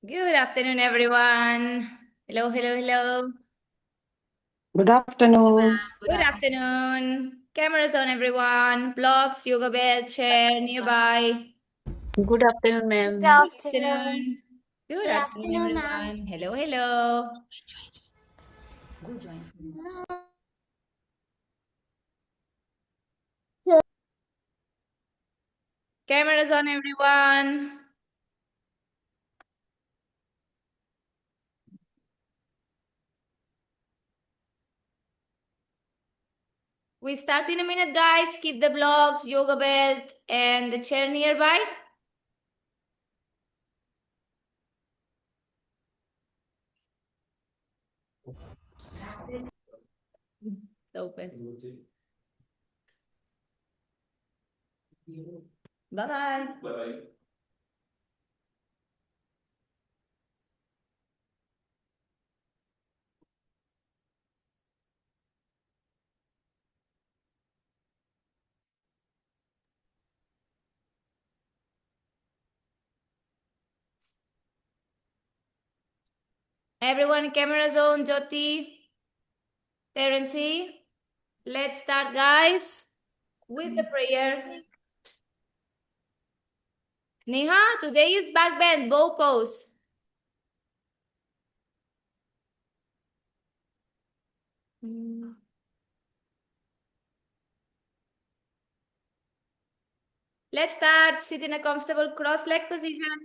Good afternoon, everyone. Hello, hello, hello. Good afternoon. Good afternoon. Cameras on, everyone. Blocks, yoga bell, chair nearby. Good afternoon, ma'am. Good afternoon. Good afternoon, afternoon, ma'am. everyone. Hello, hello. Go join. Cameras on, everyone. We start in a minute, guys. Keep the blocks, yoga belt, and the chair nearby. Open. Bye-bye. Bye-bye. Everyone, cameras on. Jyoti, Terency. Let's start, guys, with the prayer. Neha, today is back bend, bow pose. Let's start. Sit in a comfortable cross-leg position.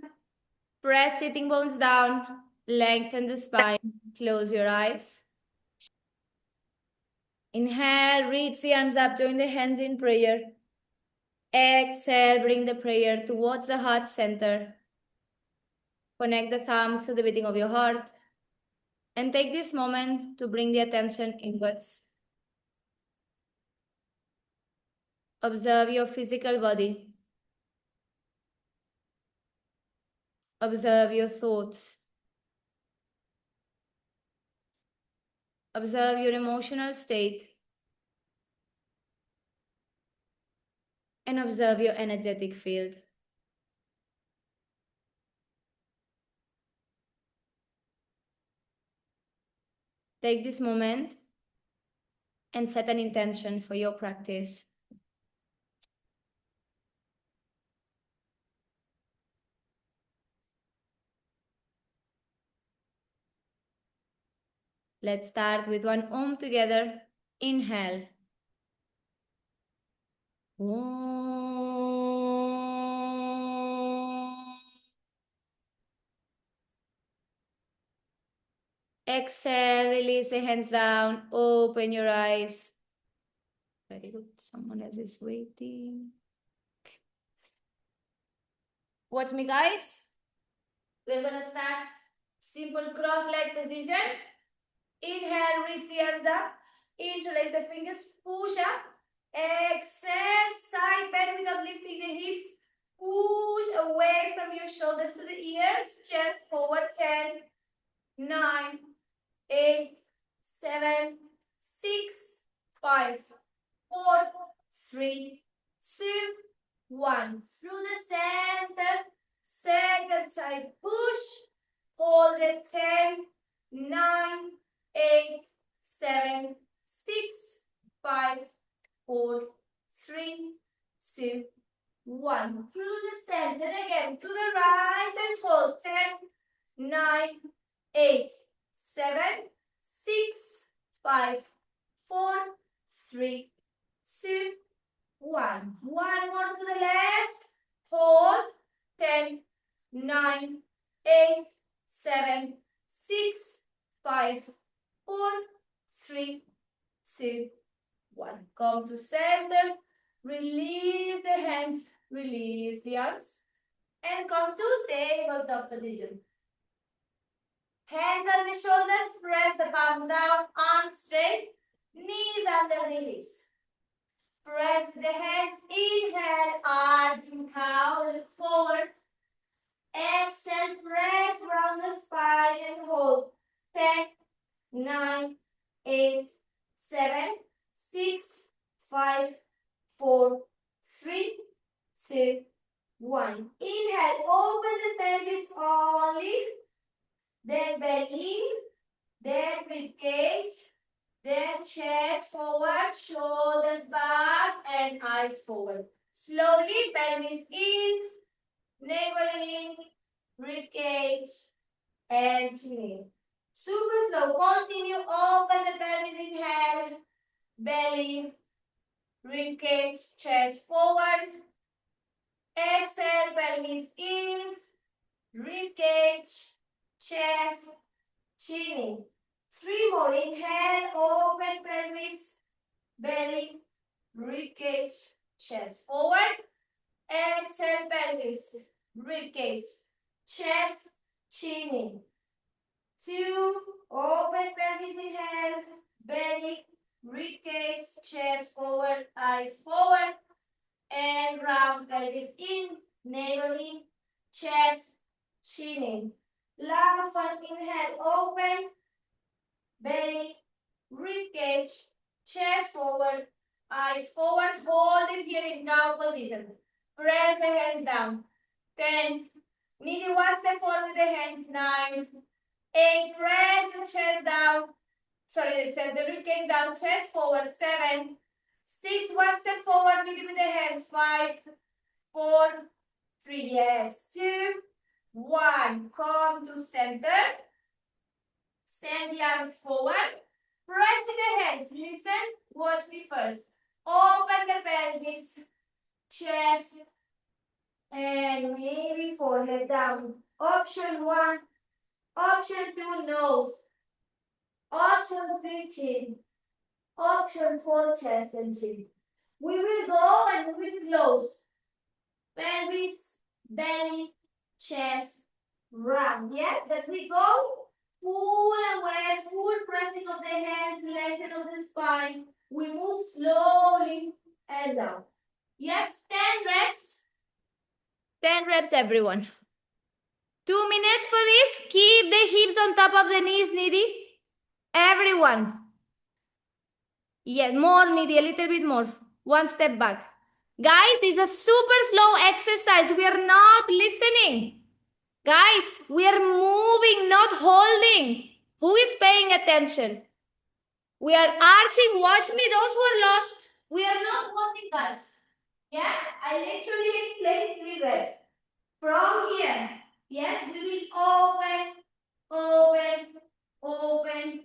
Press sitting bones down. Lengthen the spine. Close your eyes. Inhale, reach the arms up. Join the hands in prayer. Exhale, bring the prayer towards the heart center. Connect the thumbs to the beating of your heart. And take this moment to bring the attention inwards. Observe your physical body. Observe your thoughts. Observe your emotional state. And observe your energetic field. Take this moment and set an intention for your practice. Let's start with one Om together. Inhale. Om. Exhale, release the hands down. Open your eyes. Very good. Someone else is waiting. Watch me, guys. We're gonna start simple cross-leg position. Inhale, reach the arms up. Interlace the fingers, push up. Exhale, side bend without lifting the hips. Push away from your shoulders to the ears. Chest forward. 10, 9, 8, 7, 6, 5, 4, 3, 2, 1. Through the center. Second side push. Hold it. 10, 9, 8, 7, 6, 5, 4, 3, 2, 1. Through the center again. To the right and hold. 10, 9, 8, 7, 6, 5, 4, 3, 2, 1. One more to the left. Hold. 10, 9, 8, 7, 6, 5, 4, 3, 2, 1. Come to center. Release the hands. Release the arms. And come to tabletop position. Hands on the shoulders. Press the palms down. Arms straight. Knees under the hips. Press the hands. Inhale. Arching cow. Look forward. Exhale. Press around the spine and hold. 10, 9, 8, 7, 6, 5, 4, 3, 2, 1. Inhale. Open the pelvis only. then belly, then rib cage, then chest forward, shoulders back, and eyes forward. Slowly, pelvis in, navel in, rib cage, and chin in. Super slow. Continue. Open the pelvis, inhale, belly, rib cage, chest forward. Exhale, pelvis in, rib cage, chest, chin in. 3 more. Inhale, open pelvis, belly, rib cage, chest forward. Exhale, pelvis, rib cage, chest, chin in. 2. Open pelvis, inhale, belly, rib cage, chest forward, eyes forward. And round pelvis in, navel in, chest, chin in. Last one, inhale, open, belly, rib cage, chest forward, eyes forward. Hold it here in cow position. Press the hands down. 10. Needle one step forward with the hands. 9. 8. Press the chest down. The rib cage down, chest forward. 7. 6. One step forward with the hands. 5. 4. 3. Yes. 2. 1. Come to center. Stand the arms forward. Press with the hands. Listen. Watch me first. Open the pelvis, chest, and maybe forehead down. Option 1. Option 2, nose. Option 3, chin. Option 4, chest and chin. We will go and we will close. Pelvis, belly, chest, round. Yes, but we go full aware, full pressing of the hands, lengthening of the spine. We move slowly and down. Yes, 10 reps. 10 reps, everyone. 2 minutes for this. Keep the hips on top of the knees, Nidhi. Everyone. Yeah, more, Nidhi, a little bit more. 1 step back. Guys, it's a super slow exercise. We are not listening. Guys, we are moving, not holding. Who is paying attention? We are arching. Watch me, those who are lost. We are not holding, guys. Yeah, I literally played 3 reps. From here, yes, we will open, open, open,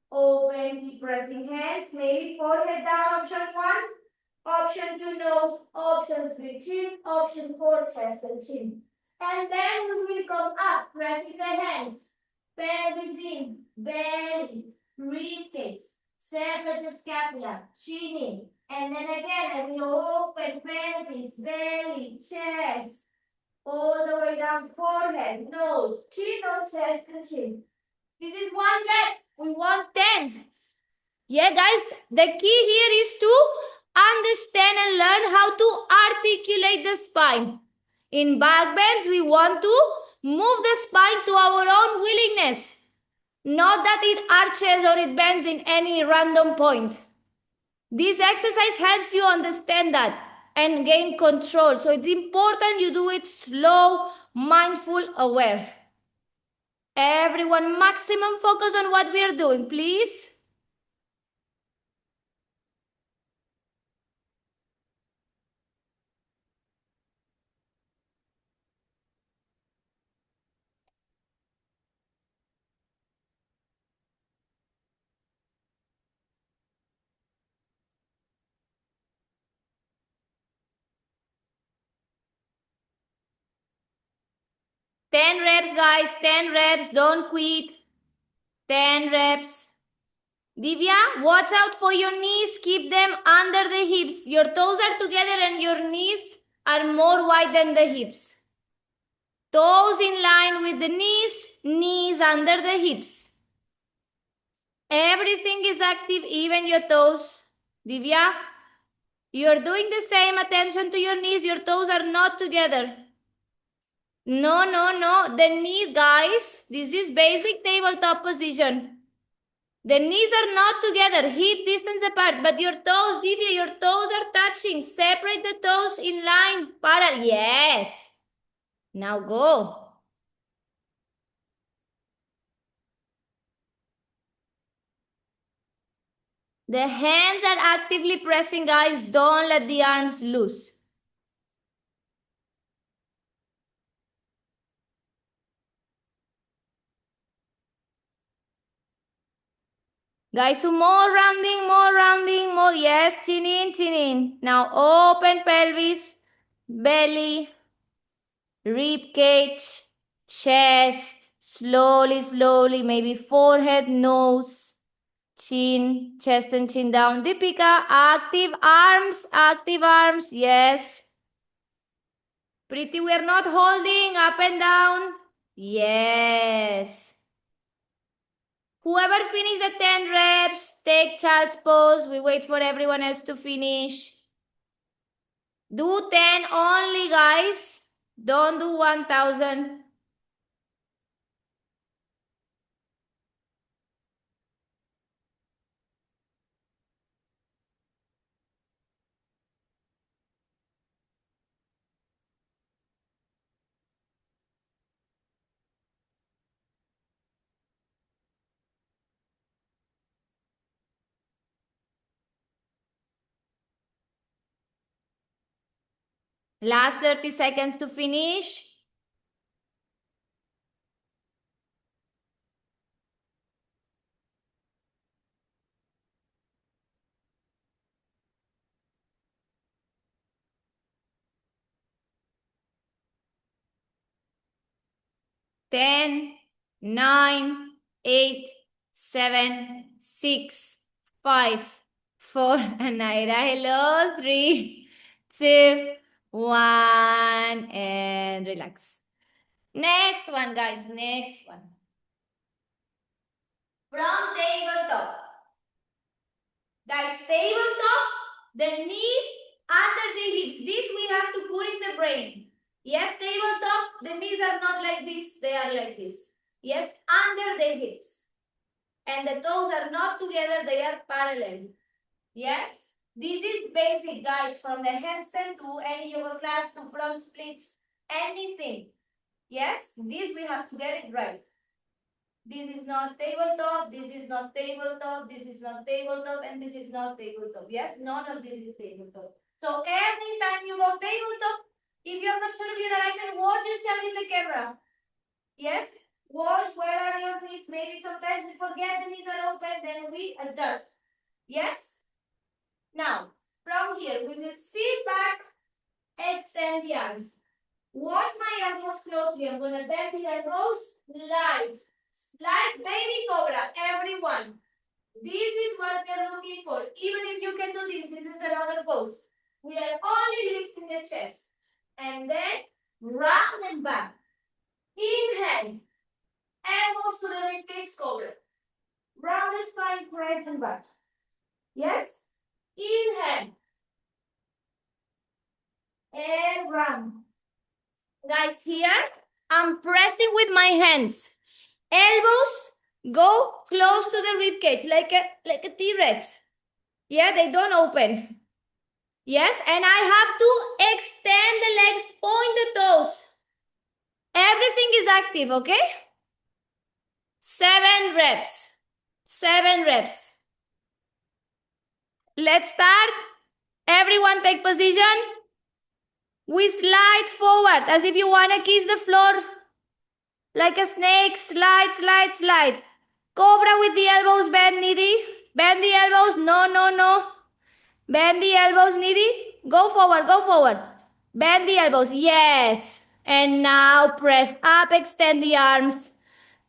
open. Keep pressing hands. Maybe forehead down, option 1. Option 2, nose. Option 3, chin. Option 4, chest and chin. And then we will come up, pressing the hands. Pelvis in, belly, rib cage. Separate the scapula, chin in. And then again, I will open pelvis, belly, chest. All the way down, forehead, nose, chin on chest and chin. This is 1 rep. We want 10. Yeah, guys, the key here is to understand and learn how to articulate the spine. In back bends, we want to move the spine to our own willingness. Not that it arches or it bends in any random point. This exercise helps you understand that and gain control. So it's important you do it slow, mindful, aware. Everyone, maximum focus on what we are doing, please. Ten reps, guys. 10 reps. Don't quit. 10 reps. Divya, watch out for your knees. Keep them under the hips. Your toes are together and your knees are more wide than the hips. Toes in line with the knees, knees under the hips. Everything is active, even your toes. Divya, you're doing the same. Attention to your knees. Your toes are not together. No. The knees, guys. This is basic tabletop position. The knees are not together, hip distance apart, but your toes, Divya, your toes are touching. Separate the toes in line, parallel. Yes. Now go. The hands are actively pressing, guys. Don't let the arms loose. Guys, so more rounding, more. Yes, chin in. Now open pelvis, belly, rib cage, chest. Slowly, maybe forehead, nose, chin, chest and chin down. Deepika, active arms. Yes. Pretty, we are not holding up and down. Yes. Whoever finished the 10 reps, take child's pose. We wait for everyone else to finish. Do 10 only, guys. Don't do 1,000. Last 30 seconds to finish. Ten, 9, 8, 7, 6, 5, 4, and hello, 3, 2, 1, and relax. Next one, guys, next one. From tabletop. Guys, tabletop, the knees under the hips. This we have to put in the brain. Yes, tabletop, the knees are not like this, they are like this. Yes, under the hips. And the toes are not together, they are parallel. Yes, this is basic, guys, from the handstand to any yoga class to front splits, anything. Yes, this we have to get it right. This is not tabletop, this is not tabletop, this is not tabletop, and this is not tabletop. Yes, none of this is tabletop. So every time you go tabletop, if you're not sure of your alignment, watch yourself in the camera. Yes, watch where are your knees. Maybe sometimes we forget the knees are open, then we adjust. Yes? Now, from here, we will sit back, extend the arms. Watch my elbows closely. I'm going to bend the elbows, slide baby cobra, everyone. This is what we are looking for. Even if you can do this, this is another pose. We are only lifting the chest. And then round and back. Inhale. Elbows to the ribcage, cobra. Round the spine, press and back. Yes? Inhale. And round. Guys, here, I'm pressing with my hands. Elbows go close to the ribcage, like a T-Rex. Yeah, they don't open. Yes, and I have to extend the legs, point the toes. Everything is active, okay? 7 reps. 7 reps. Let's start. Everyone take position. We slide forward as if you want to kiss the floor. Like a snake, slide. Cobra with the elbows bent, Nidhi. Bend the elbows, no. Bend the elbows, Nidhi. Go forward. Bend the elbows, yes. And now press up, extend the arms.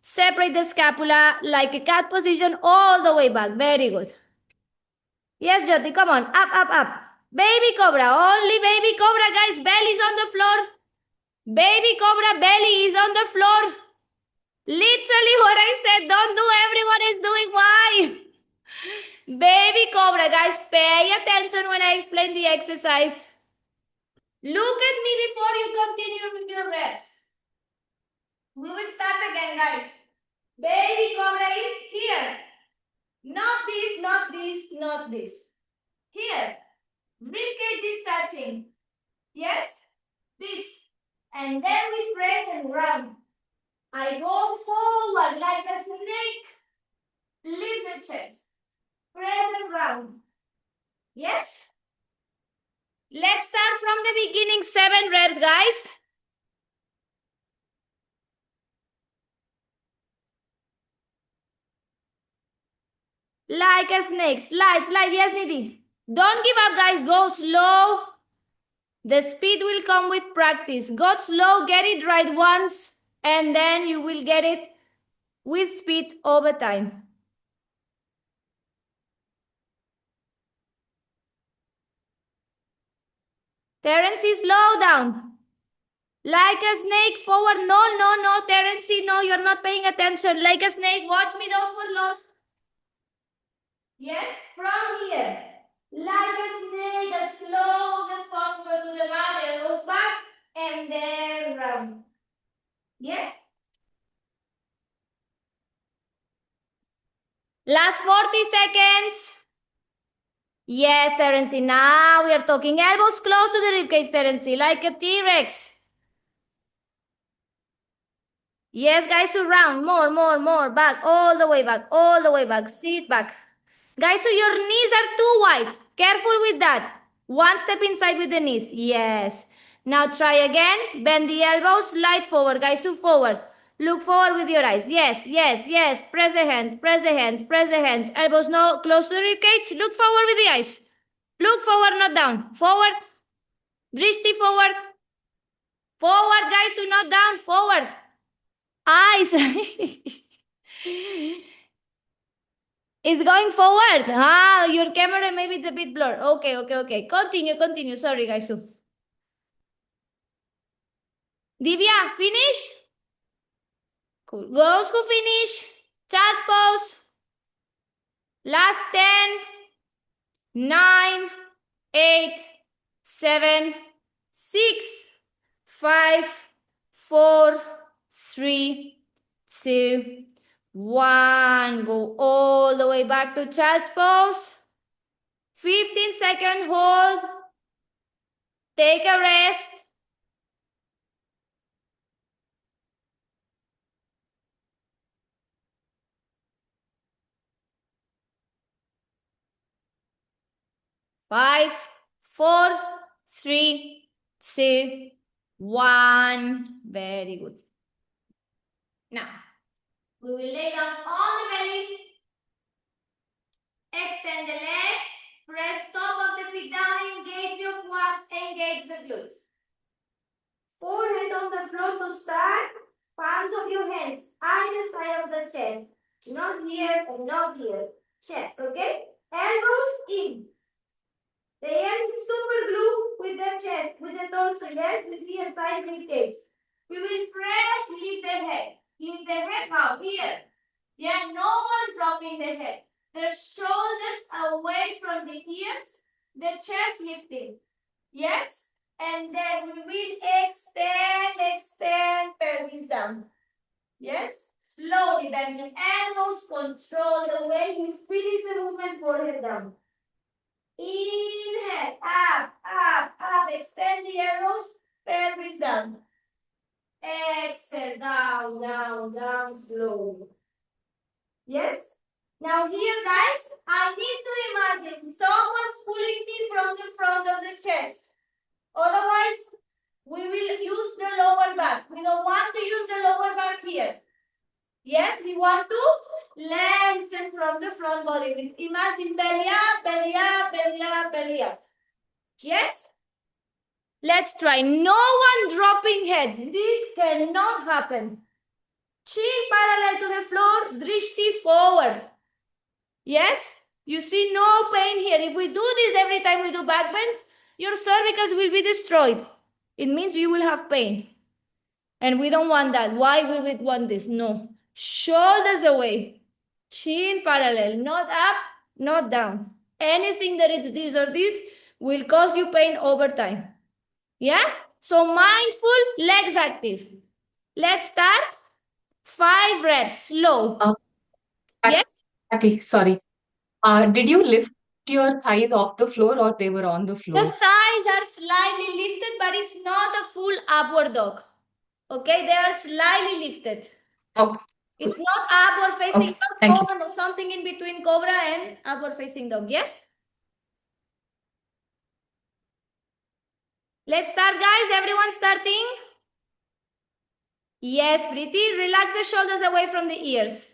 Separate the scapula like a cat position all the way back. Very good. Yes, Jyoti, come on. Up. Baby cobra, only baby cobra, guys. Belly is on the floor. Baby cobra, belly is on the floor. Literally what I said, don't do, everyone is doing. Why? Baby cobra, guys, pay attention when I explain the exercise. Look at me before you continue with your reps. We will start again, guys. Baby cobra is here. Not this. Here. Ribcage is touching. Yes? This. And then we press and round. I go forward like a snake. Lift the chest. Press and round. the beginning, 7 reps, guys. Like a snake. Slide. Yes, Nidhi. Don't give up, guys. Go slow. The speed will come with practice. Go slow, get it right once, and then you will get it with speed over time. Terence, slow down. Like a snake, forward. No, Terence, no, you're not paying attention. Like a snake, watch me, those were lost. Yes, from here. Like a snake, as close as possible to the mat, elbows back, and then round. Yes? Last 40 seconds. Yes, Terence, now we are talking. Elbows close to the ribcage, Terence, like a T-Rex. Yes, guys, so round. More. Back, all the way back. Sit back. Guys, so your knees are too wide. Careful with that. One step inside with the knees. Yes. Now try again. Bend the elbows. Slide forward, guys, so forward. Look forward with your eyes. Yes. Press the hands. Elbows no close to the ribcage. Look forward with the eyes. Look forward, not down. Forward. Drishti forward. Forward, guys, so not down. Forward. Eyes. It's going forward. Your camera maybe it's a bit blurred. Okay. Continue. Sorry, guys. Divya, finish? Cool. Those who finish, child's pose. Last 10, 9, 8, 7, 6, 5, 4, 3, 2, 1. Go all the way back to child's pose. 15-second hold. Take a rest. Five, 4, 3, 2, 1. Very good. Now, we will lay down on the belly. Extend the legs. Press top of the feet down. Engage your quads. Engage the glutes. Forehead on the floor to start. Palms of your hands either side of the chest. Not here and not here. Chest, okay? Elbows in. The air is super glue with the chest, with the torso, yes, with the side rib cage. We will press, lift the head. Lift the head out here. Yeah, no one dropping the head. The shoulders away from the ears, the chest lifting. Yes? And then we will extend, pelvis down. Yes? Slowly bending elbows, control the way you finish the movement, forehead down. Inhale, up, extend the elbows, pelvis down. Exhale, down, slowly. Yes? Now here, guys, I need to imagine someone's pulling me from the front of the chest. Otherwise, we will use the lower back. We don't want to use the lower back here. Yes, we want to lengthen from the front body. Imagine belly up. Yes? Let's try. No one dropping head. This cannot happen. Chin parallel to the floor, drishti forward. Yes? You see no pain here. If we do this every time we do back bends, your cervicals will be destroyed. It means you will have pain. And we don't want that. Why we would want this? No. Shoulders away. Chin parallel. Not up, not down. Anything that is this or this will cause you pain over time. Yeah? So mindful, legs active. Let's start. 5 reps, slow. Yes? Okay, sorry. Did you lift your thighs off the floor or they were on the The floor? thighs are slightly lifted, but it's not a full upward dog. Okay, they are slightly lifted. Okay. It's not upward facing Okay, dog, thank you. cobra, or something in between cobra and upward facing dog. Yes? Let's start, guys. Everyone starting? Yes, Preeti. Relax the shoulders away from the ears.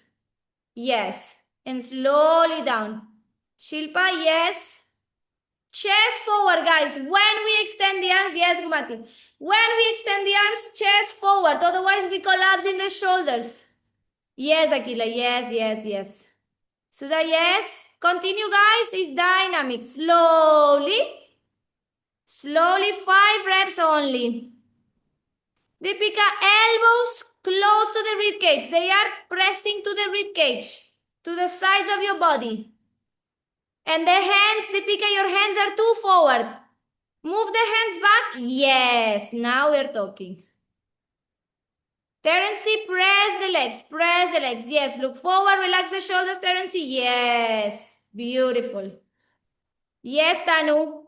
Yes. And slowly down. Shilpa, yes. Chest forward, guys. When we extend the arms, yes, Gumati. When we extend the arms, chest forward. Otherwise, we collapse in the shoulders. Yes, Akila. Yes, yes, yes. Sudha, yes. Continue, guys. It's dynamic. Slowly. Slowly, 5 reps only. Deepika, elbows close to the rib cage. They are pressing to the rib cage, to the sides of your body. And the hands, Deepika, your hands are too forward. Move the hands back. Yes, now we're talking. Terency, press the legs. Press the legs. Yes, look forward. Relax the shoulders, Terency. Yes, beautiful. Yes, Tanu.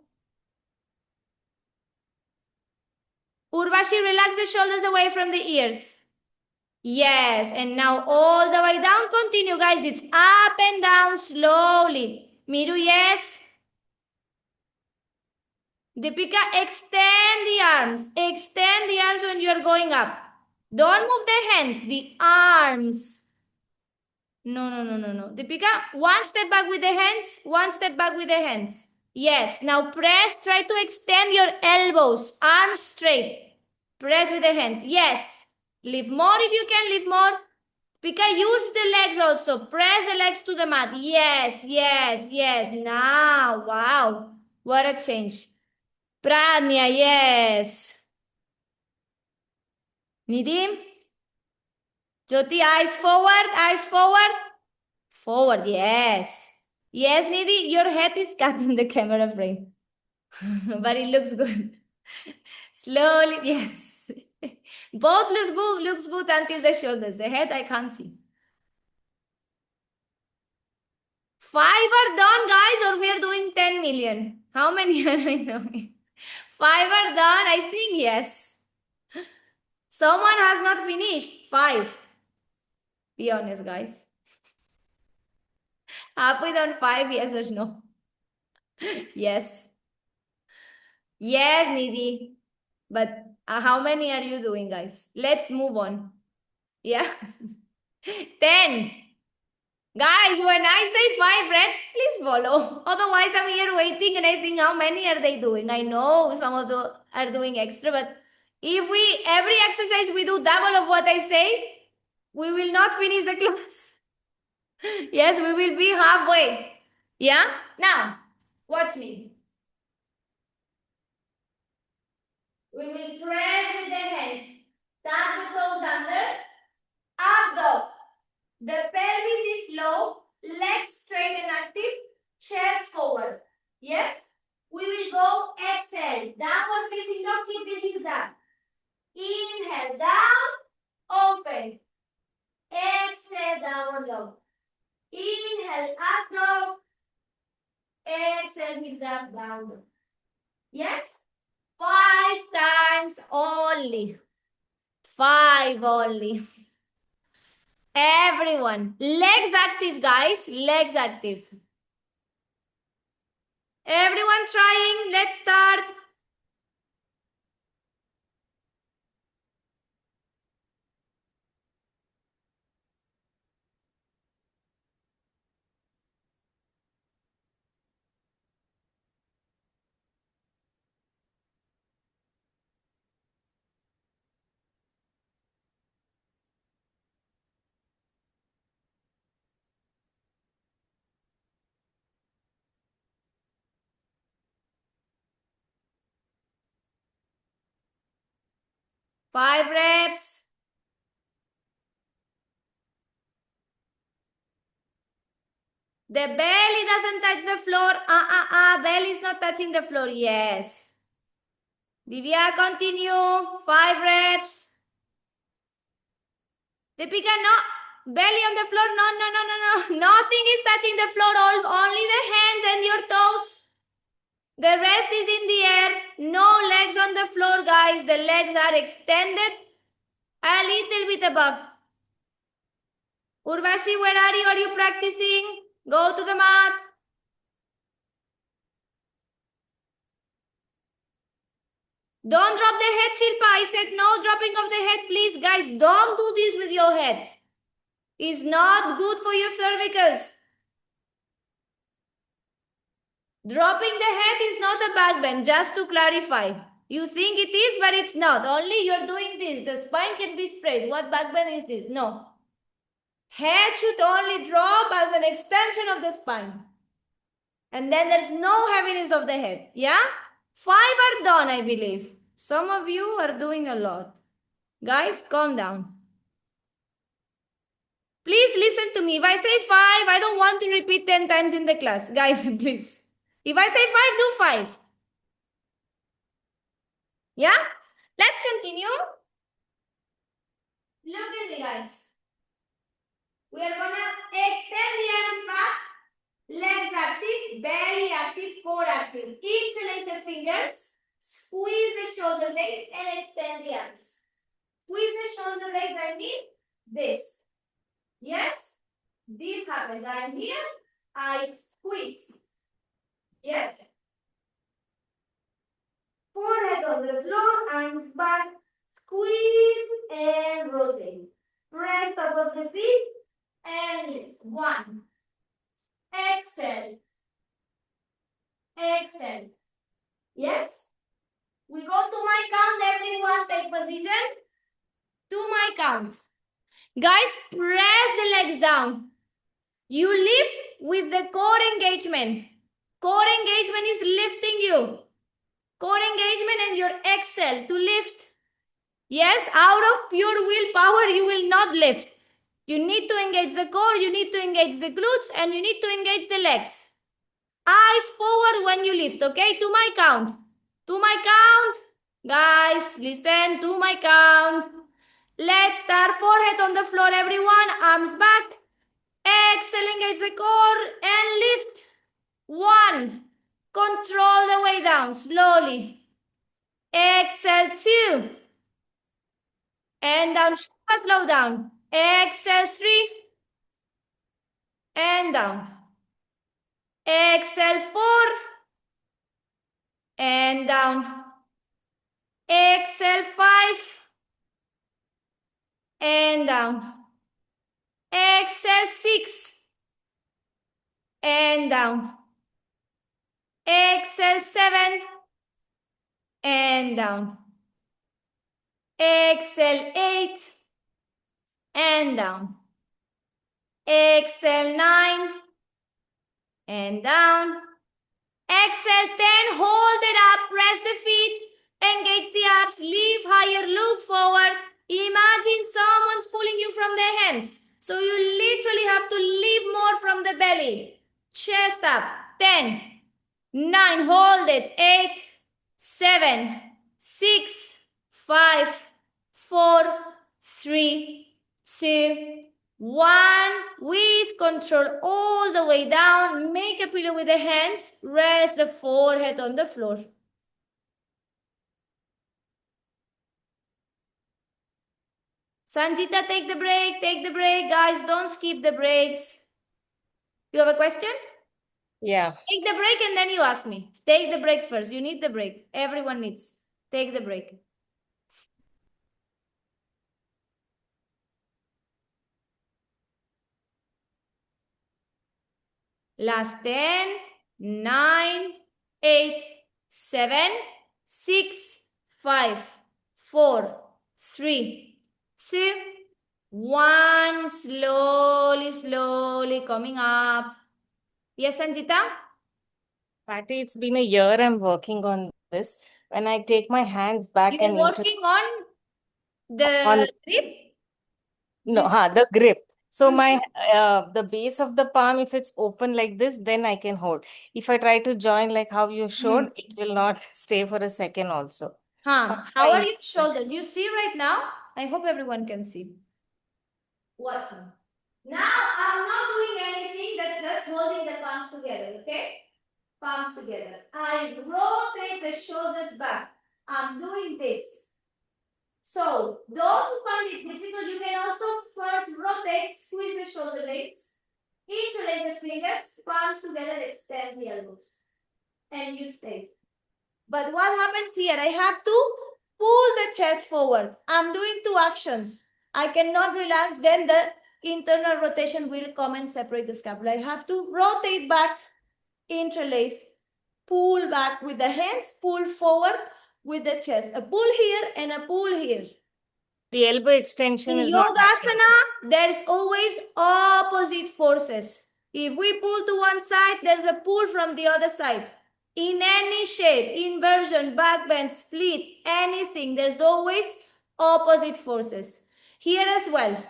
Urvashi, relax the shoulders away from the ears. Yes, and now all the way down. Continue, guys. It's up and down slowly. Miru, yes. Deepika, extend the arms. Extend the arms when you're going up. Don't move the hands, the arms. No, no, no, no, no. Deepika, one step back with the hands. One step back with the hands. Yes, now press. Try to extend your elbows. Arms straight. Press with the hands. Yes. Lift more if you can. Lift more. Pika, use the legs also. Press the legs to the mat. Yes, yes, yes. Now, wow. What a change. Pradnya, yes. Nidhi? Jyoti, eyes forward, eyes forward. Forward, yes. Yes, Nidhi, your head is cut in the camera frame. But it looks good. Slowly, yes. Both looks good until the shoulders. The head I can't see. 5 are done, guys, or we are doing 10 million? How many are we doing? 5 are done, I think, yes. Someone has not finished. 5. Be honest, guys. Halfway done 5, yes or no? Yes. Yes, Nidhi. But how many are you doing, guys? Let's move on. Yeah. 10. Guys, when I say 5 reps, please follow. Otherwise, I'm here waiting and I think, how many are they doing? I know some of them are doing extra, but if every exercise we do double of what I say, we will not finish the class. Yes, we will be halfway. Yeah? Now, watch me. We will press with the hands. Tuck the toes under. Up dog. The pelvis is low. Legs straight and active. Chest forward. Yes? We will go exhale. Downward facing dog. Keep the hips up. Inhale. Down. Open. Exhale. Downward dog. Inhale. Up dog. Exhale. Hips up. Down dog. Yes? 5 times only. 5 only. Everyone. Legs active, guys. Legs active. Everyone trying. Let's start. Five reps. The belly doesn't touch the floor. Belly is not touching the floor. Yes. Divya, continue. 5 reps. Deepika, no. Belly on the floor. No, no, no, no, no. Nothing is touching the floor. Only the hands and your toes. The rest is in the air. No legs on the floor, guys. The legs are extended a little bit above. Urvashi, where are you? Are you practicing? Go to the mat. Don't drop the head, Shilpa. I said no dropping of the head, please. Guys, don't do this with your head. It's not good for your cervicals. Dropping the head is not a back bend, just to clarify. You think it is, but it's not. Only you're doing this. The spine can be straight. What back bend is this? No. Head should only drop as an extension of the spine. And then there's no heaviness of the head. Yeah? 5 are done, I believe. Some of you are doing a lot. Guys, calm down. Please listen to me. If I say 5, I don't want to repeat 10 times in the class. Guys, please. If I say 5, do 5. Yeah? Let's continue. Look at me, guys. We are gonna extend the arms back. Legs active, belly active, core active. Interlace the fingers. Squeeze the shoulder blades and extend the arms. Squeeze the shoulder blades, I mean this. Yes? This happens. I'm here, I squeeze. Yes? Forehead on the floor, arms back, squeeze and rotate. Press top of the feet and lift. 1. Exhale. Exhale. Yes? We go to my count. Everyone take position. To my count. Guys, press the legs down. You lift with the core engagement. Core engagement is lifting you. Core engagement and your exhale to lift. Yes, out of pure willpower, you will not lift. You need to engage the core, you need to engage the glutes, and you need to engage the legs. Eyes forward when you lift, okay? To my count. To my count. Guys, listen to my count. Let's start. Forehead on the floor, everyone. Arms back. Exhale, engage the core and lift. 1. Control the way down, slowly. Exhale, 2. And down, slow down. Exhale, 3. And down. Exhale, 4. And down. Exhale, 5. And down. Exhale, 6. And down. Exhale, 7. And down. Exhale, 8. And down. Exhale, 9. And down. Exhale, 10. Hold it up. Press the feet. Engage the abs. Lift higher. Look forward. Imagine someone's pulling you from their hands. So you literally have to lift more from the belly. Chest up. 10. 9. Hold it. 8. 7. 6. 5. 4. 3. 2. 1. With control all the way down. Make a pillow with the hands. Rest the forehead on the floor. Sanjita, take the break. Take the break. Guys, don't skip the breaks. You have a question? Yeah. Take the break and then you ask me. Take the break first. You need the break. Everyone needs. Take the break. Last 10, 9, 8, 7, 6, 5, 4, 3, 2, 1. Slowly, slowly coming up. Yes, Sanjita? Patty, it's been a year I'm working on this. When I take my hands back You're and working on the on grip? the grip. So my the base of the palm, if it's open like this, then I can hold. If I try to join like how you showed, it will not stay for a second also. How are your shoulders? You see right now? I hope everyone can see. Watch me. Now I'm not doing anything, that's just holding the palms together, okay? Palms together. I rotate the shoulders back. I'm doing this. So those who find it difficult, you can also first rotate, squeeze the shoulder blades, interlace the fingers, palms together, extend the elbows. And you stay. But what happens here? I have to pull the chest forward. I'm doing two actions. I cannot relax, then the internal rotation will come and separate the scapula. I have to rotate back, interlace, pull back with the hands, pull forward with the chest. A pull here and a pull here. The elbow extension In is not happening. Yogasana, there's always opposite forces. If we pull to one side, there's a pull from the other side. In any shape, inversion, backbend, split, anything, there's always opposite forces. Here as well.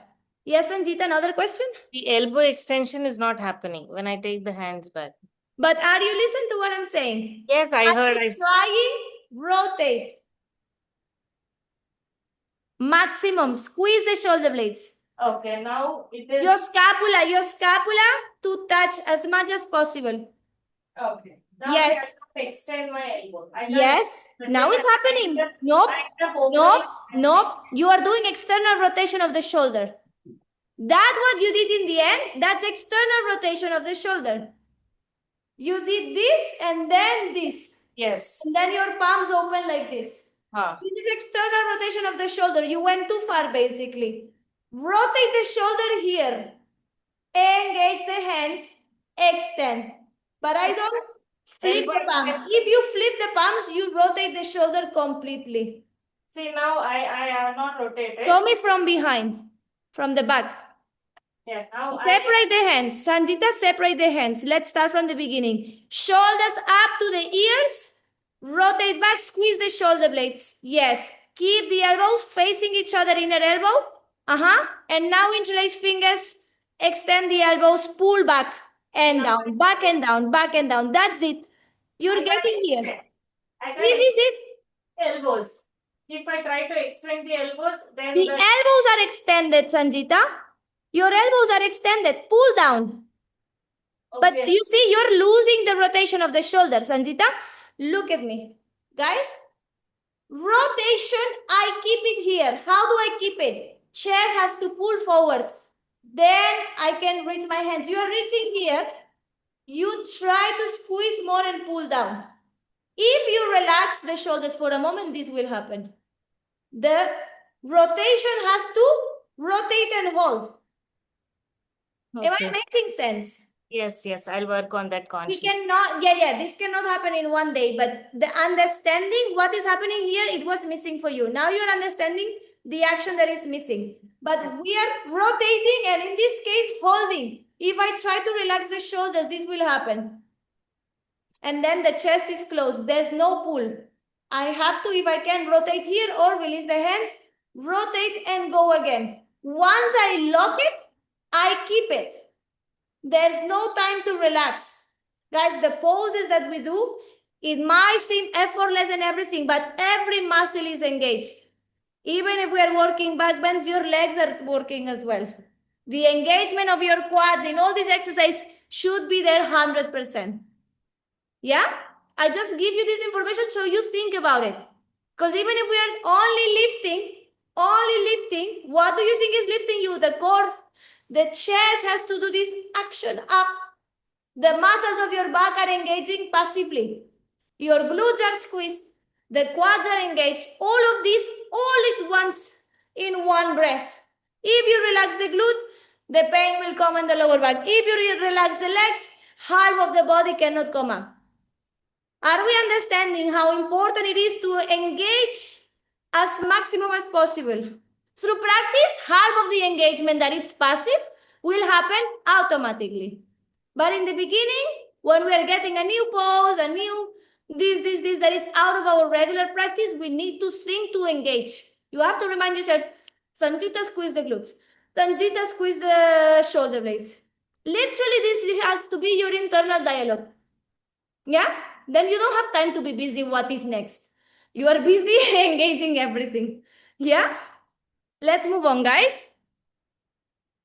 Yes, Sanjita, another question? The elbow extension is not happening when I take the hands back. But are you listening to what I'm saying? Yes, I heard. Keep trying, rotate. Maximum, squeeze the shoulder blades. Okay, now it is. Your scapula to touch as much as possible. Okay. Now Yes. I have to extend my elbow. Yes. Now it's happening. Nope. Nope. You are doing external rotation of the shoulder. That's what you did in the end. That's external rotation of the shoulder. You did this and then this. Yes. And then your palms open like this. This is external rotation of the shoulder. You went too far, basically. Rotate the shoulder here. Engage the hands. Extend. But I don't flip the palms. If you flip the palms, you rotate the shoulder completely. See, now I have not rotated. Show me from behind, from the back. Yeah, now Separate the hands. Sanjita, separate the hands. Let's start from the beginning. Shoulders up to the ears. Rotate back, squeeze the shoulder blades. Yes. Keep the elbows facing each other, inner elbow. And now interlace fingers. Extend the elbows, pull back and down, back and down, back and down. That's it. You're getting here. This is it. Elbows. If I try to extend the elbows, then The elbows are extended, Sanjita. Your elbows are extended. Pull down. But you see, you're losing the rotation of the shoulder, Sanjita. Look at me. Guys, rotation, I keep it here. How do I keep it? Chest has to pull forward. Then I can reach my hands. You are reaching here. You try to squeeze more and pull down. If you relax the shoulders for a moment, this will happen. The rotation has to rotate and hold. Am I making sense? Yes, I'll work on that We consciously. cannot, this cannot happen in one day, but the understanding what is happening here, it was missing for you. Now you're understanding the action that is missing. But we are rotating and in this case, holding. If I try to relax the shoulders, this will happen. And then the chest is closed. There's no pull. I have to, if I can, rotate here or release the hands, rotate and go again. Once I lock it, I keep it. There's no time to relax. Guys, the poses that we do, it might seem effortless and everything, but every muscle is engaged. Even if we are working back bends, your legs are working as well. The engagement of your quads in all these exercises should be there 100%. Yeah? I just give you this information so you think about it. Because even if we are only lifting, what do you think is lifting you? The core. The chest has to do this action up. The muscles of your back are engaging passively. Your glutes are squeezed. The quads are engaged. All of this all at once in one breath. If you relax the glute, the pain will come in the lower back. If you relax the legs, half of the body cannot come up. Are we understanding how important it is to engage as maximum as possible? Through practice, half of the engagement that is passive will happen automatically. But in the beginning, when we are getting a new pose, a new this that is out of our regular practice, we need to think to engage. You have to remind yourself, Sanjita, squeeze the glutes. Sanjita, squeeze the shoulder blades. Literally, this has to be your internal dialogue. Yeah? Then you don't have time to be busy. What is next? You are busy engaging everything. Yeah? Let's move on, guys.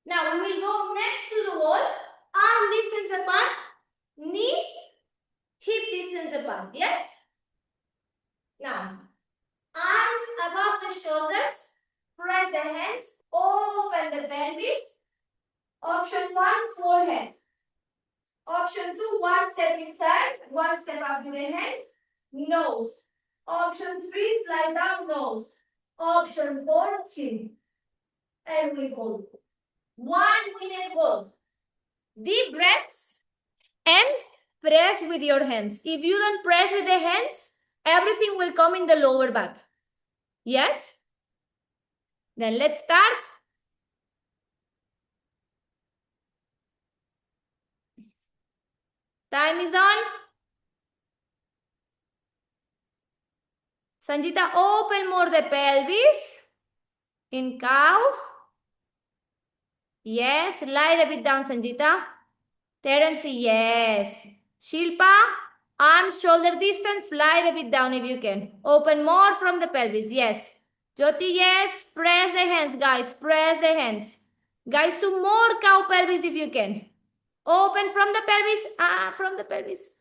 Now we will go next to the wall. Arm distance apart. Knees, hip distance apart. Yes? Now, arms above the shoulders. Press the hands. Open the pelvis. Option 1, forehead. Option 2, one step inside, one step up with the hands. nose. Option 3, slide down, nose. Option 4, chin. And we hold. 1 minute hold. Deep breaths and press with your hands. If you don't press with the hands, everything will come in the lower back. Yes? Then let's start. Time is on. Sanjita, open more the pelvis. In cow. Yes, slide a bit down, Sanjita. Terence, yes. Shilpa, arms shoulder distance, slide a bit down if you can. Open more from the pelvis, yes. Jyoti, yes. Press the hands, guys. Press the hands. Guys, to more cow pelvis if you can. Open from the pelvis. From the pelvis.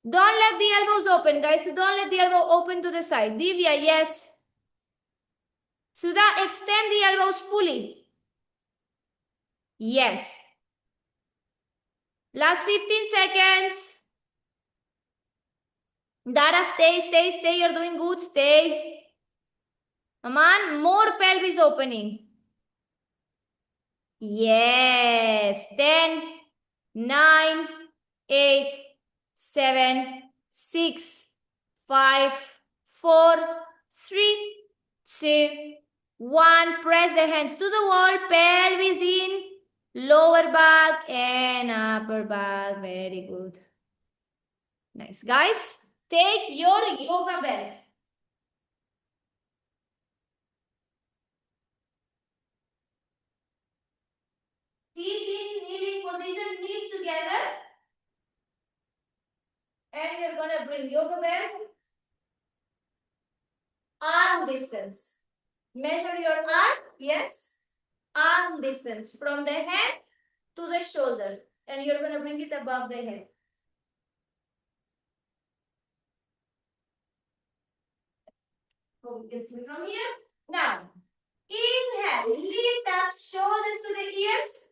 Don't let the elbows open, guys. Don't let the elbow open to the side. Divya, yes. Sudha, extend the elbows fully. Yes. Last 15 seconds. Dara, stay. You're doing good. Stay. Aman, more pelvis opening. Yes. 10, 9, 8, 7, 6, 5, 4, 3, 2, 1. Press the hands to the wall. Pelvis in. Lower back and upper back. Very good. Nice. Guys, take your yoga belt. Sit in kneeling position, knees together. And you're going to bring yoga belt. Arm distance. Measure your arm. Yes. Arm distance from the head to the shoulder. And you're going to bring it above the head. Hope you can see from here. Now, inhale, lift up, shoulders to the ears.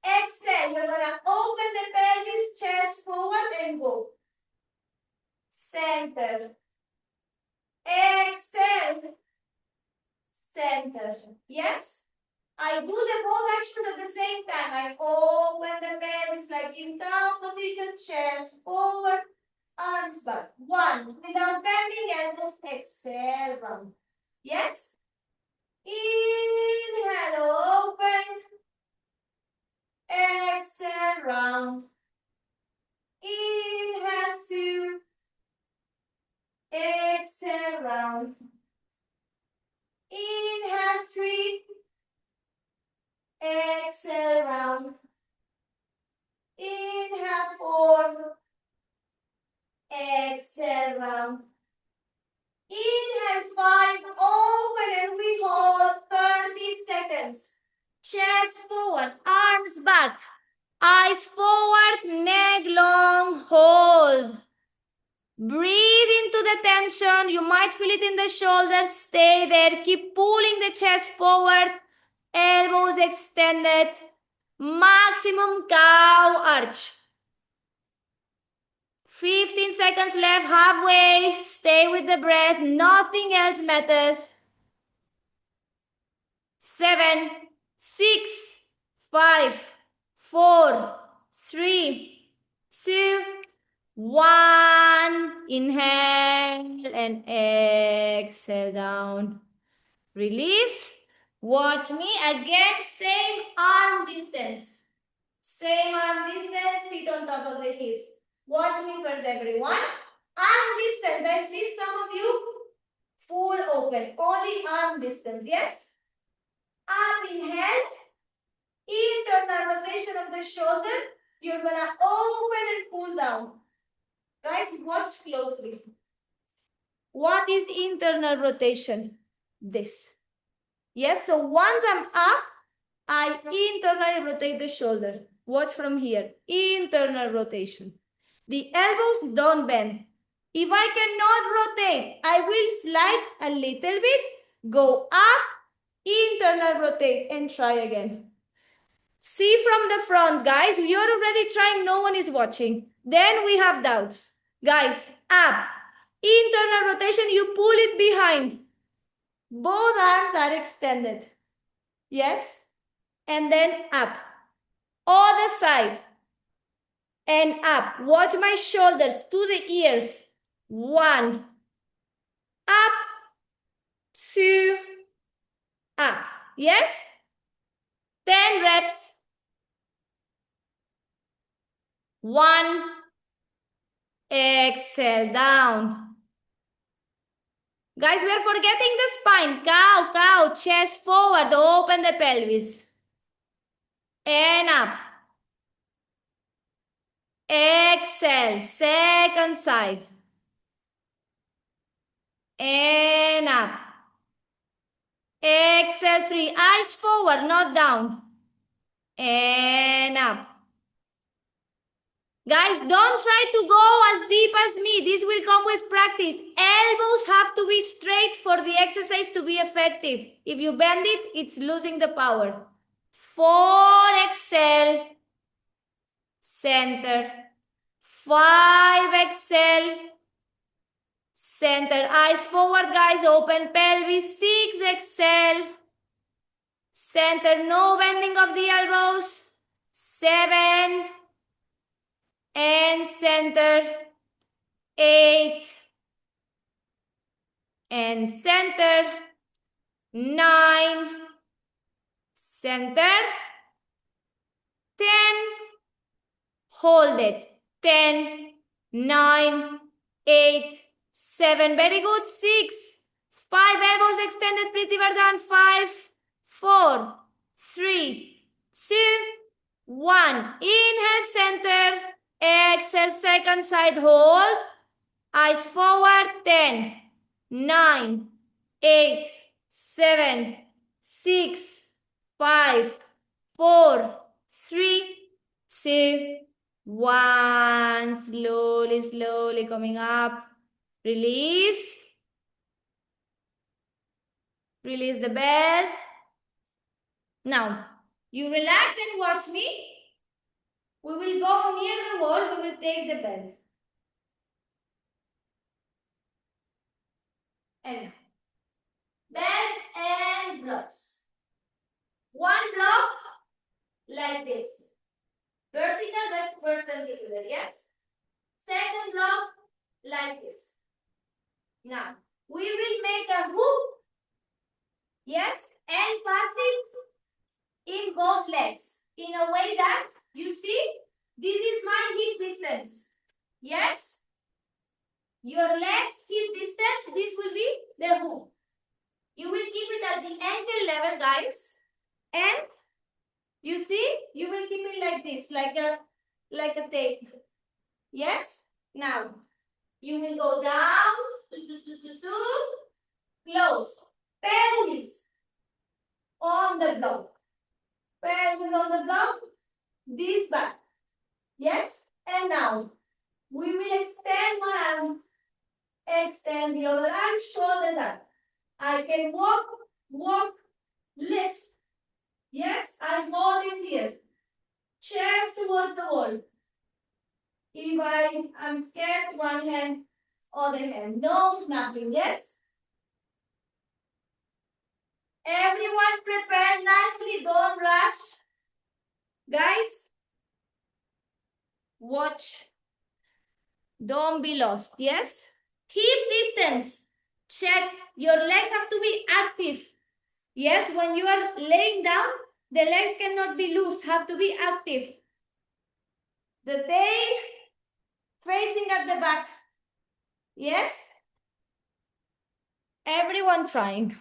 Exhale, you're going to open the pelvis, chest forward and go. Center. Exhale. Center. Yes? I do the both actions at the same time. I open the pelvis like in down position, chest forward, arms back. 1. Without bending elbows, exhale, round. Yes? Inhale, open. Exhale, round. Inhale, 2. Exhale, round. Inhale, 3. Exhale, round. Inhale, 4. Exhale, round. Inhale, 5. Open and we hold 30 seconds. Chest forward, arms back. Eyes forward, neck long, hold. Breathe into the tension. You might feel it in the shoulders. Stay there. Keep pulling the chest forward. Elbows extended. Maximum cow arch. 15 seconds left, halfway. Stay with the breath. Nothing else matters. 7, 6, 5, 4, 3, 2, 1. Inhale and exhale down. Release. Watch me again. Same arm distance. Same arm distance. Sit on top of the hips. Watch me first, everyone. Arm distance. I see some of you full open. Only arm distance. Yes? Up, inhale. Internal rotation of the shoulder. You're going to open and pull down. Guys, watch closely. What is internal rotation? This. Yes, so once I'm up, I internally rotate the shoulder. Watch from here. Internal rotation. The elbows don't bend. If I cannot rotate, I will slide a little bit, go up, internal rotate, and try again. See from the front, guys. You're already trying, no one is watching. Then we have doubts. Guys, up, Internal rotation, you pull it behind. Both arms are extended. Yes? And then up. Other side. And up. Watch my shoulders to the ears. 1. Up. 2. Up. Yes? 10 reps. 1. Exhale, down. Guys, we are forgetting the spine. Cow, cow, chest forward, open the pelvis. And up. Exhale, second side. And up. Exhale, 3. Eyes forward, not down. And up. Guys, don't try to go as deep as me. This will come with practice. Elbows have to be straight for the exercise to be effective. If you bend it, it's losing the power. 4, exhale. Center. 5, exhale. Center. Eyes forward, guys. Open pelvis. 6, exhale. Center. No bending of the elbows. 7. And center. 8. And center. 9. Center. 10. Hold it. 10, 9, 8, 7. Very good. 6. 5 elbows extended. Pretty well done. 5, 4, 3, 2, 1. Inhale, center. Exhale, second side. Hold. Eyes forward. 10, 9, 8, 7, 6, 5, 4, 3, 2, 1. Slowly, slowly coming up. Release. Release the belt. Now, you relax and watch me. We will go near the wall. We will take the belt. And belt and blocks. One block like this. Vertical but perpendicular, yes? Second block like this. Now, we will make a hook, yes? And pass it in both legs. In a way that, you see, this is my hip distance. Yes? Your legs, hip distance, this will be the hook. You will keep it at the ankle level, guys. And you see, you will keep it like this, like a tape. Yes? Now, you will go down, close. Pelvis on the block. Pelvis on the block. This back. Yes? And now, we will extend one arm. Extend the other arm, shoulders up. I can walk, lift. Yes, I hold it here. Chest towards the wall. If I am scared, one hand, other hand. No snapping, yes? Everyone prepare nicely, don't rush. Guys, watch. Don't be lost, yes? Hip distance. Check. Your legs have to be active. Yes, when you are laying down, the legs cannot be loose, have to be active. The tail facing at the back. Yes? Everyone trying.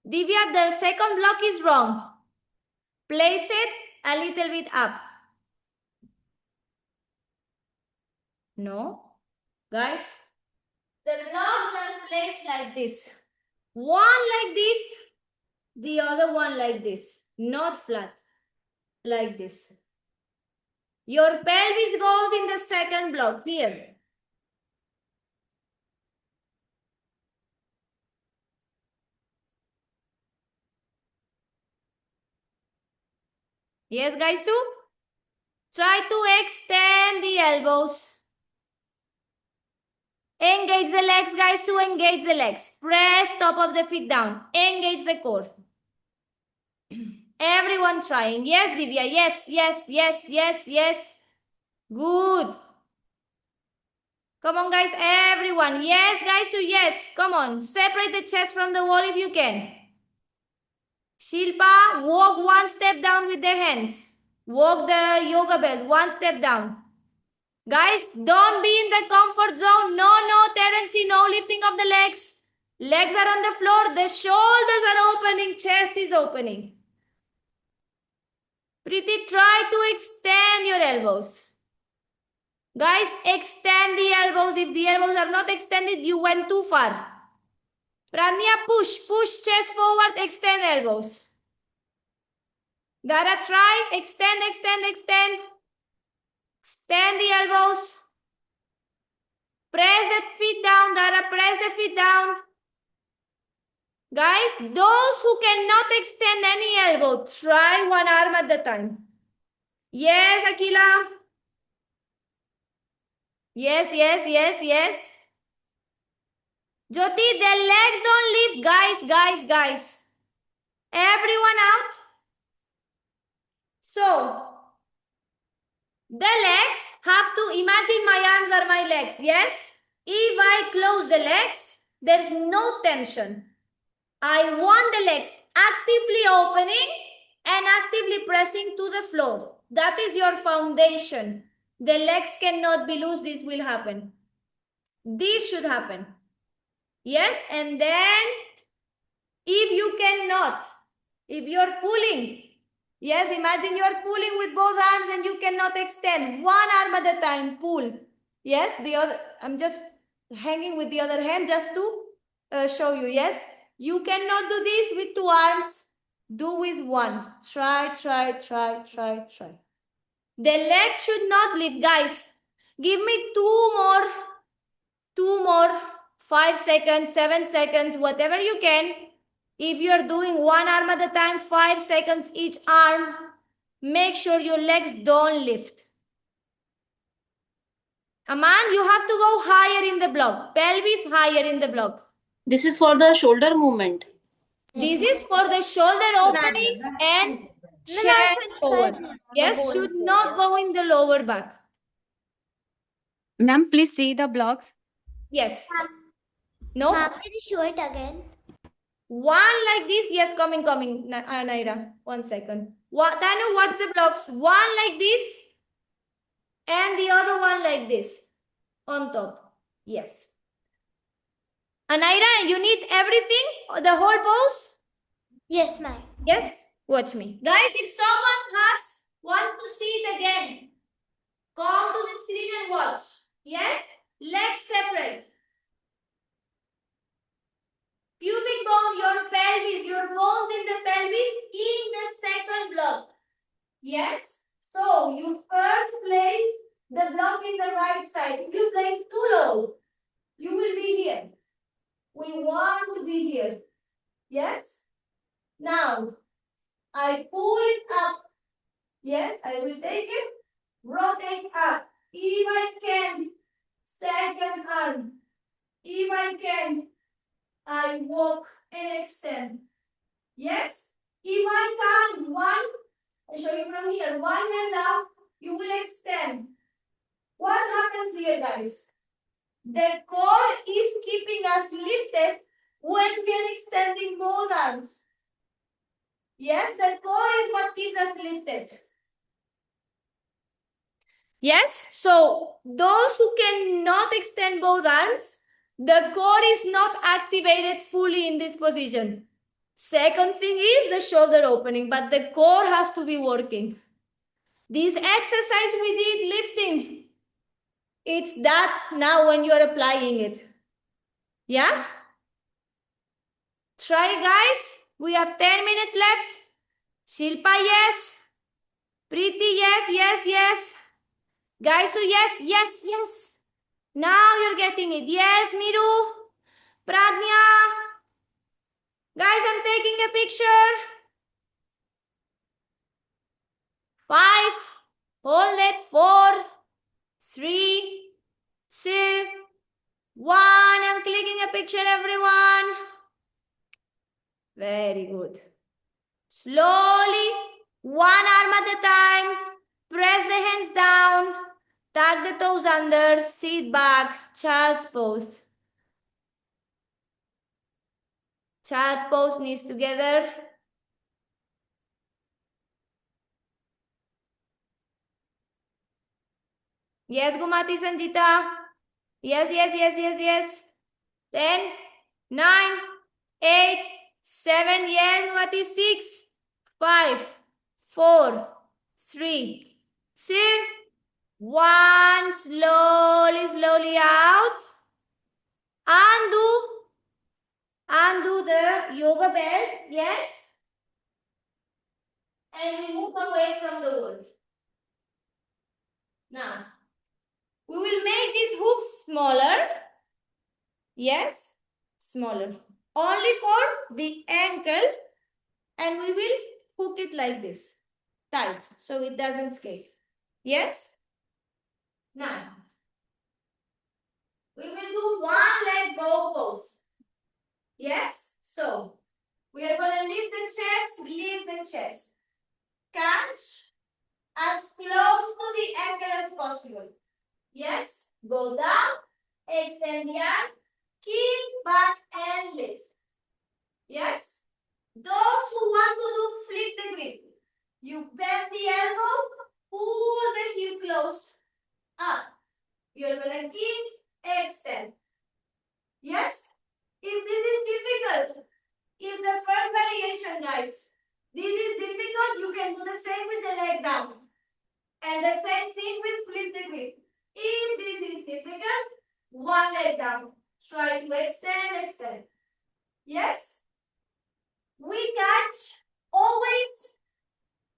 Divya, the second block is wrong. Place it a little bit up. No? Guys, the blocks are placed like this. One like this, the other one like this. Not flat. Like this. Your pelvis goes in the second block here. Yes, guys, too. Try to extend the elbows. Engage the legs, guys, to engage the legs. Press top of the feet down. Engage the core. Everyone trying. Yes, Divya. Yes, yes, yes, yes, yes. Good. Come on, guys. Everyone. Yes, guys, so yes. Come on. Separate the chest from the wall if you can. Shilpa, walk one step down with the hands. Walk the yoga belt one step down. Guys, don't be in the comfort zone. No, Terence, no lifting of the legs. Legs are on the floor. The shoulders are opening. Chest is opening. Preeti, try to extend your elbows. Guys, extend the elbows. If the elbows are not extended, you went too far. Pranya, push chest forward, extend elbows. Dara, try, extend. Extend the elbows. Press the feet down, Dara, press the feet down. Guys, those who cannot extend any elbow, try one arm at the time. Yes, Akila. Yes. Jyoti, the legs don't lift. Guys. Everyone out. So, the legs have to imagine my arms are my legs. Yes? If I close the legs, there's no tension. I want the legs actively opening and actively pressing to the floor. That is your foundation. The legs cannot be loose. This will happen. This should happen. Yes? And then if you cannot, if you're pulling, yes, imagine you're pulling with both arms and you cannot extend. One arm at a time, pull. Yes, the other, I'm just hanging with the other hand just to show you. Yes, you cannot do this with two arms. Do with one. Try. The legs should not lift, guys. Give me two more, 5 seconds, 7 seconds, whatever you can. If you're doing one arm at a time, 5 seconds each arm, make sure your legs don't lift. Aman, you have to go higher in the block. Pelvis higher in the block. This is for the shoulder movement. This is for the shoulder opening and chest forward. Yes, should not go in the lower back. Ma'am, please see the blocks. Yes. No? Ma'am, can you show it again? One like this. Yes, coming. Naira, 1 second. Tanu, what's the blocks? One like this and the other one like this on top. Yes. Anaira, you need everything? The whole pose? Yes, ma'am. Yes? Watch me. Guys, if someone wants to see it again, come to the screen and watch. Yes? Legs separate. Pubic bone, your pelvis, your bones in the pelvis in the second block. Yes? So, you first place the block in the right side. If you place too low, you will be here. We want to be here. Yes? Now, I pull it up. Yes, I will take it. Rotate up. If I can, second arm. If I can, I walk and extend. Yes? If I can't, I show you from here. One hand up, you will extend. What happens here, guys? The core is keeping us lifted when we are extending both arms. Yes, the core is what keeps us lifted. Yes, so those who cannot extend both arms, the core is not activated fully in this position. Second thing is the shoulder opening, but the core has to be working. This exercise we did lifting, it's that now when you are applying it. Yeah? Try, guys. We have 10 minutes left. Shilpa, yes. Preeti, yes. Guys, so yes. Now you're getting it. Yes, Miru. Pradnya. Guys, I'm taking a picture. 5. Hold it. 4, 3, 2, 1. I'm clicking a picture, everyone. Very good. Slowly, one arm at a time. Press the hands down. Tuck the toes under. Sit back. Child's pose. Child's pose, knees together. Yes, Gumati Sanjita. Yes, yes, yes, yes, yes. 10, 9, 8, 7. Yes, Gumati. 6, 5, 4, 3, 2, 1. Slowly, slowly out. Undo the yoga belt. Yes. And we move away from the wall. Now, we will make these hoops smaller. Yes, smaller. Only for the ankle. And we will hook it like this. Tight, so it doesn't escape. Yes? Now, we will do one leg bow pose. Yes? So, we are going to lift the chest. Catch as close to the ankle as possible. Yes? Go down, extend the arm, kick back and lift. Yes? Those who want to do flip the grip, you bend the elbow, pull the heel close up. You're going to kick, extend. Yes? If this is difficult, if the first variation, guys, this is difficult, you can do the same with the leg down. And the same thing with flip the grip. If this is difficult, one leg down. Try to extend. Yes? We catch always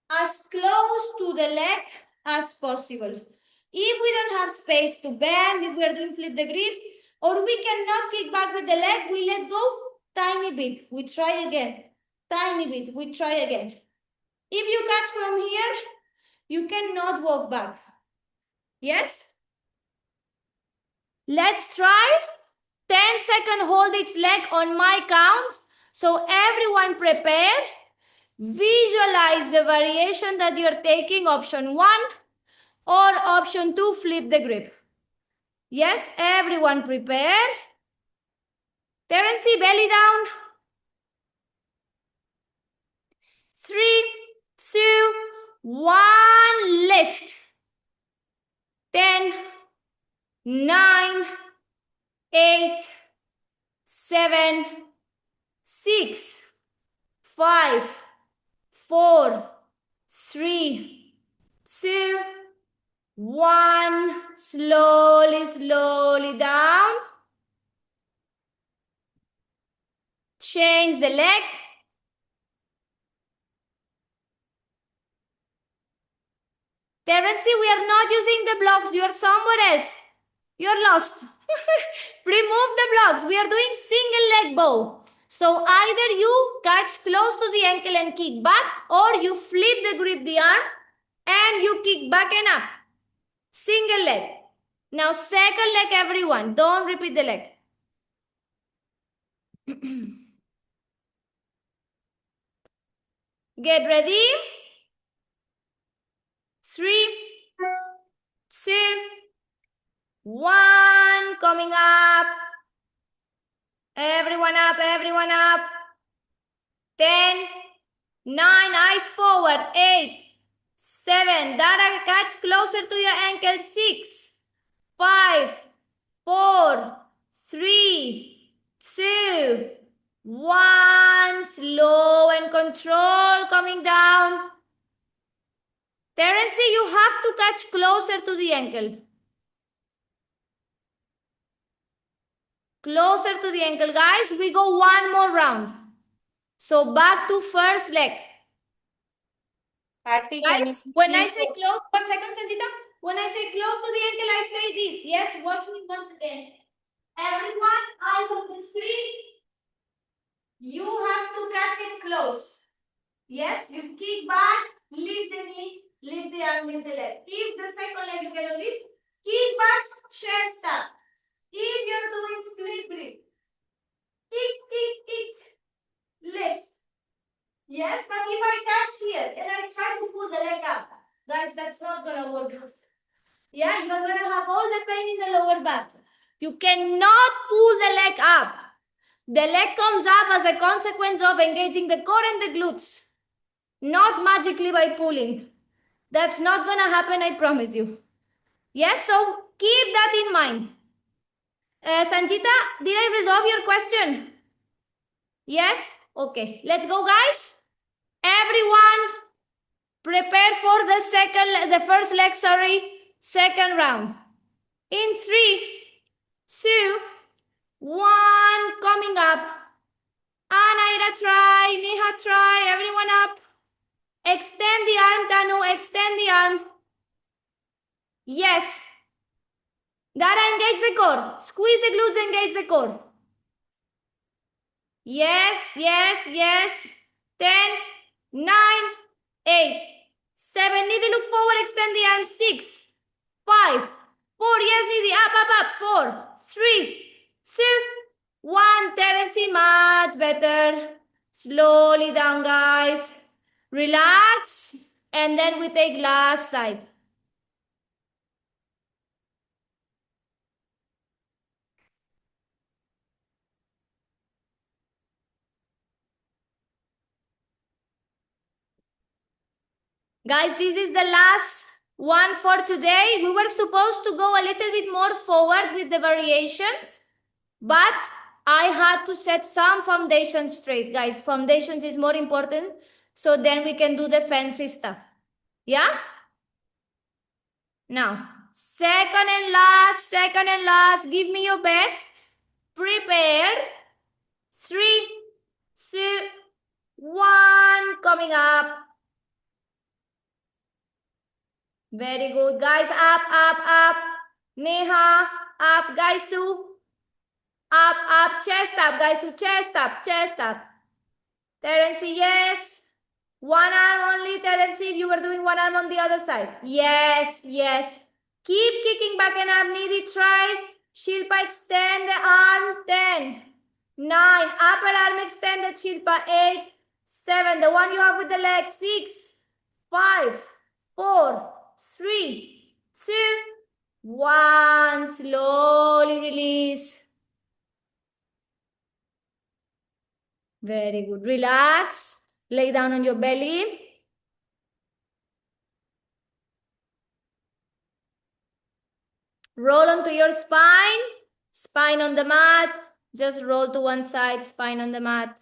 as close to the leg as possible. If we don't have space to bend, if we are doing flip the grip, or we cannot kick back with the leg, we let go tiny bit. We try again. Tiny bit. We try again. If you catch from here, you cannot walk back. Yes? Let's try. 10-second hold each leg on my count. So everyone prepare. Visualize the variation that you're taking, option 1 or option 2, flip the grip. Yes, everyone prepare. Terence, belly down. 3, 2, 1, lift. 10, 9, 8, 7, 6, 5, 4, 3, 2, 1. Slowly, slowly down. Change the leg. Terence, we are not using the blocks. You are somewhere else. You're lost. Remove the blocks. We are doing single leg bow. So either you catch close to the ankle and kick back, or you flip the grip the arm and you kick back and up. Single leg. Now second leg, everyone. Don't repeat the leg. Get ready. 3, 2, 1. Coming up. Everyone up, everyone up. 10, 9, eyes forward. 8, 7, Dara, catch closer to your ankle. 6, 5, 4, 3, 2, 1. Slow and control, coming down. Terence, you have to catch closer to the ankle. Closer to the ankle, guys. We go one more round. So back to first leg. Patty, can you Guys, when I please say close, 1 second, Sanjita. When I say close to the ankle, I say this. Yes, watch me once again. Everyone, eyes on the screen. You have to catch it close. Yes, you kick back, lift the knee, Lift the arm, lift the leg. If the second leg you cannot lift, keep back, chest up. If you're doing split grip, tick, tick, tick, lift. Yes, but if I catch here and I try to pull the leg up, guys, that's not gonna work out. Yeah, you're gonna have all the pain in the lower back. You cannot pull the leg up. The leg comes up as a consequence of engaging the core and the glutes, not magically by pulling. That's not gonna happen, I promise you. Yes, so keep that in mind. Sanjita, did I resolve your question? Yes? Okay, let's go, guys. Everyone, prepare for the first leg, second round. In 3, 2, 1, coming up. Anaira, try. Neha, try. Everyone up. Extend the arm, Tanu. Extend the arm. Yes. Dara, engage the core. Squeeze the glutes, engage the core. Yes, yes, yes. 10, 9, 8, 7. Nidhi, look forward. Extend the arm. 6, 5, 4. Yes, Nidhi. Up. 4, 3, 2, 1. Terence, much better. Slowly down, guys. Relax. And then we take last side. Guys, this is the last one for today. We were supposed to go a little bit more forward with the variations, but I had to set some foundation straight, guys. Foundations is more important, so then we can do the fancy stuff. Yeah? Now, second and last, give me your best. Prepare. 3, 2, 1, coming up. Very good, guys. Up. Neha, up, guys, too. Up, chest up, guys, too. Chest up. Terence, yes. One arm only, Terence, if you were doing one arm on the other side. Yes. Keep kicking back and up, Nidhi, try. Shilpa, extend the arm. 10, 9, upper arm extended, Shilpa. 8, 7, the one you have with the leg. 6, 5, 4, 3, 2, 1. Slowly release. Very good. Relax. Lay down on your belly. Roll onto your spine. Spine on the mat. Just roll to one side, spine on the mat.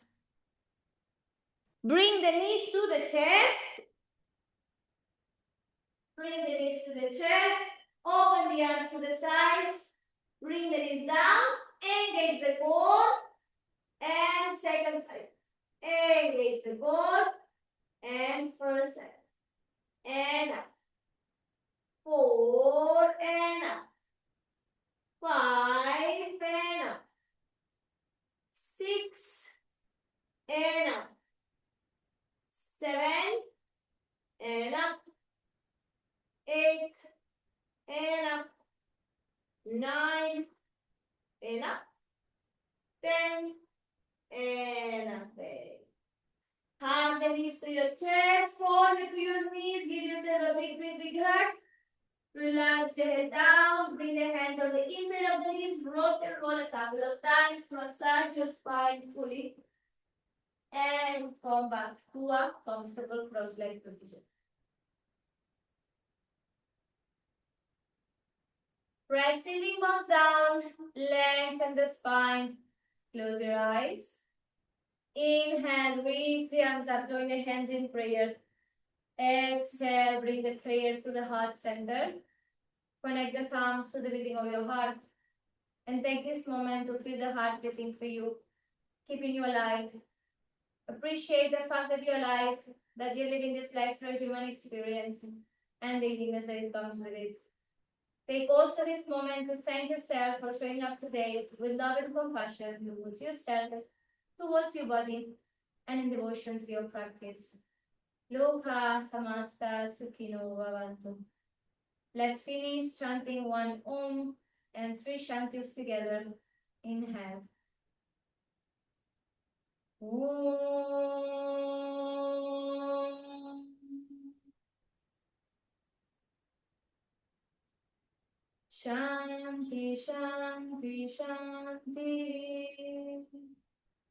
Bring the knees to the chest. Bring the knees to the chest. Open the arms to the sides. Bring the knees down. Engage the core. And second side. Engage the core. And first side. And up. 4 and up. 5 and up. 6 and up. 7 and up. 8 and up. 9 and up. 10 and up. Hand the knees to your chest, forehead to your knees. Give yourself a big hug. Relax the head down. Bring the hands on the inside of the knees. Rock and roll a couple of times. Massage your spine fully. And come back to a comfortable cross-legged position. Press sitting bones down. Lengthen the spine. Close your eyes. Inhale, reach the arms up. Join the hands in prayer. Exhale, bring the prayer to the heart center. Connect the thumbs to the beating of your heart. And take this moment to feel the heart beating for you, keeping you alive. Appreciate the fact that you're alive, that you're living this life through a human experience, and the uniqueness that it comes with it. Take also this moment to thank yourself for showing up today with love and compassion towards yourself, towards your body, and in devotion to your practice. Loka samasta sukhino bhavantu. Let's finish chanting one Om and three Shantis together. Inhale. Om. Shanti, Shanti, Shanti.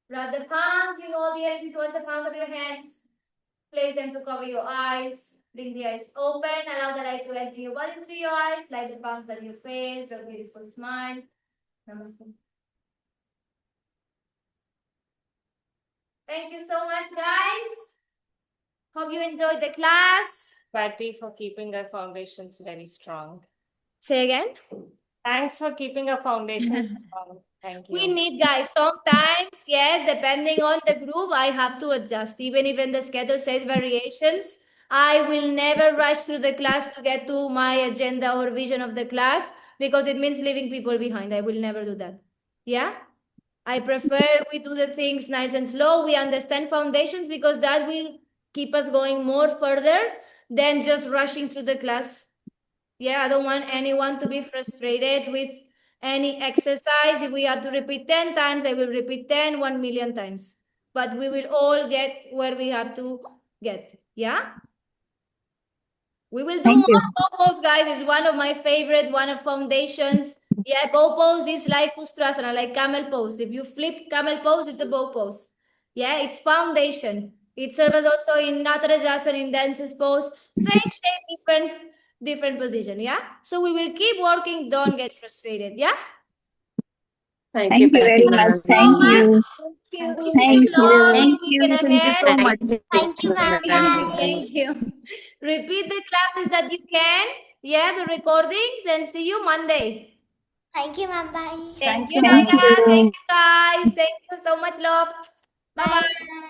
Rub the palms, bring all the energy towards the palms of your hands. Place them to cover your eyes. Bring the eyes open. Allow the light to enter your body through your eyes. Light the palms on your face. A beautiful smile. Namaste. Thank you so much, guys. Hope you enjoyed the class. Patty, for keeping our foundations very strong. Say again. Thanks for keeping our foundations strong. Thank We you. need, guys, sometimes, yes, depending on the group, I have to adjust. Even if in the schedule says variations, I will never rush through the class to get to my agenda or vision of the class because it means leaving people behind. I will never do that. Yeah? I prefer we do the things nice and slow. We understand foundations because that will keep us going more further than just rushing through the class. Yeah, I don't want anyone to be frustrated with any exercise. If we have to repeat 10 times, I will repeat 10, 1,000,000 times. But we will all get where we have to get. Yeah? We will do Thank more you. bow pose, guys. It's one of my favorite, one of foundations. Yeah, bow pose is like Ustrasana, like camel pose. If you flip camel pose, it's a bow pose. Yeah, it's foundation. It serves also in Natarajasana, in dances pose. Same shape, different position. Yeah. So we will keep working. Don't get frustrated. Yeah. Thank you, Thank you very Patty much. ma'am. So Thank much. you. Wishing you Thank you. lovely Thank weekend you. Thank you ahead. so much. Thank you, ma'am. Bye. Thank you. Repeat the classes that you can. Yeah, the recordings, and see you Monday. Thank you, ma'am. Bye. Thank Thank you, you. Naina. Thank you, guys. Thank you so much, love. Bye Bye. bye.